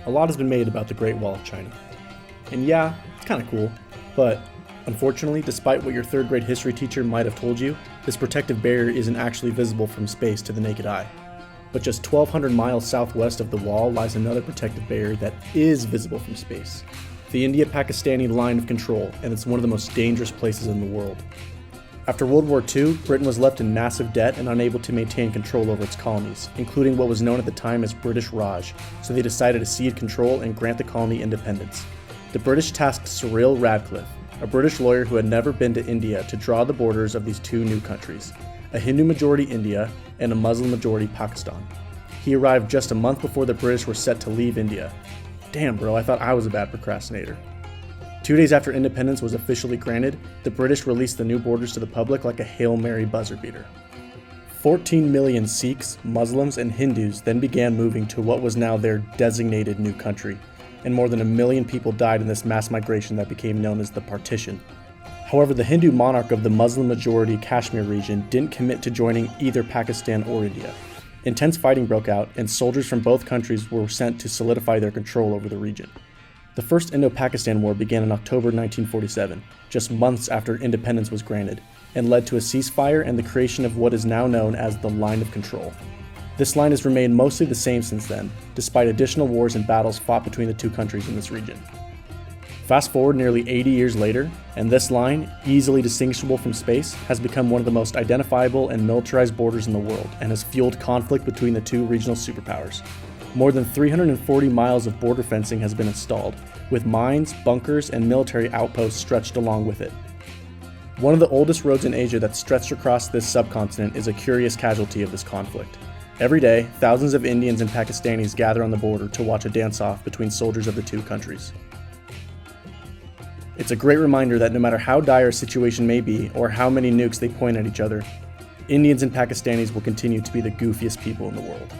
a lot has been made about the Great Wall of China. And yeah, it's kinda cool, but unfortunately, despite what your third grade history teacher might have told you, this protective barrier isn't actually visible from space to the naked eye. But just 1,200 miles southwest of the wall lies another protective barrier that is visible from space. The India-Pakistani line of control, and it's one of the most dangerous places in the world. After World War II, Britain was left in massive debt and unable to maintain control over its colonies, including what was known at the time as British Raj, so they decided to cede control and grant the colony independence. The British tasked Cyril Radcliffe, a British lawyer who had never been to India, to draw the borders of these two new countries, a Hindu-majority India and a Muslim-majority Pakistan. He arrived just a month before the British were set to leave India. Damn bro, I thought I was a bad procrastinator. 2 days after independence was officially granted, the British released the new borders to the public like a Hail Mary buzzer beater. 14 million Sikhs, Muslims, and Hindus then began moving to what was now their designated new country, and more than 1 million people died in this mass migration that became known as the Partition. However, the Hindu monarch of the Muslim-majority Kashmir region didn't commit to joining either Pakistan or India. Intense fighting broke out, and soldiers from both countries were sent to solidify their control over the region. The First Indo-Pakistan War began in October 1947, just months after independence was granted, and led to a ceasefire and the creation of what is now known as the Line of Control. This line has remained mostly the same since then, despite additional wars and battles fought between the two countries in this region. Fast forward nearly 80 years later, and this line, easily distinguishable from space, has become one of the most identifiable and militarized borders in the world and has fueled conflict between the two regional superpowers. More than 340 miles of border fencing has been installed, with mines, bunkers, and military outposts stretched along with it. One of the oldest roads in Asia that's stretched across this subcontinent is a curious casualty of this conflict. Every day, thousands of Indians and Pakistanis gather on the border to watch a dance-off between soldiers of the two countries. It's a great reminder that no matter how dire a situation may be or how many nukes they point at each other, Indians and Pakistanis will continue to be the goofiest people in the world.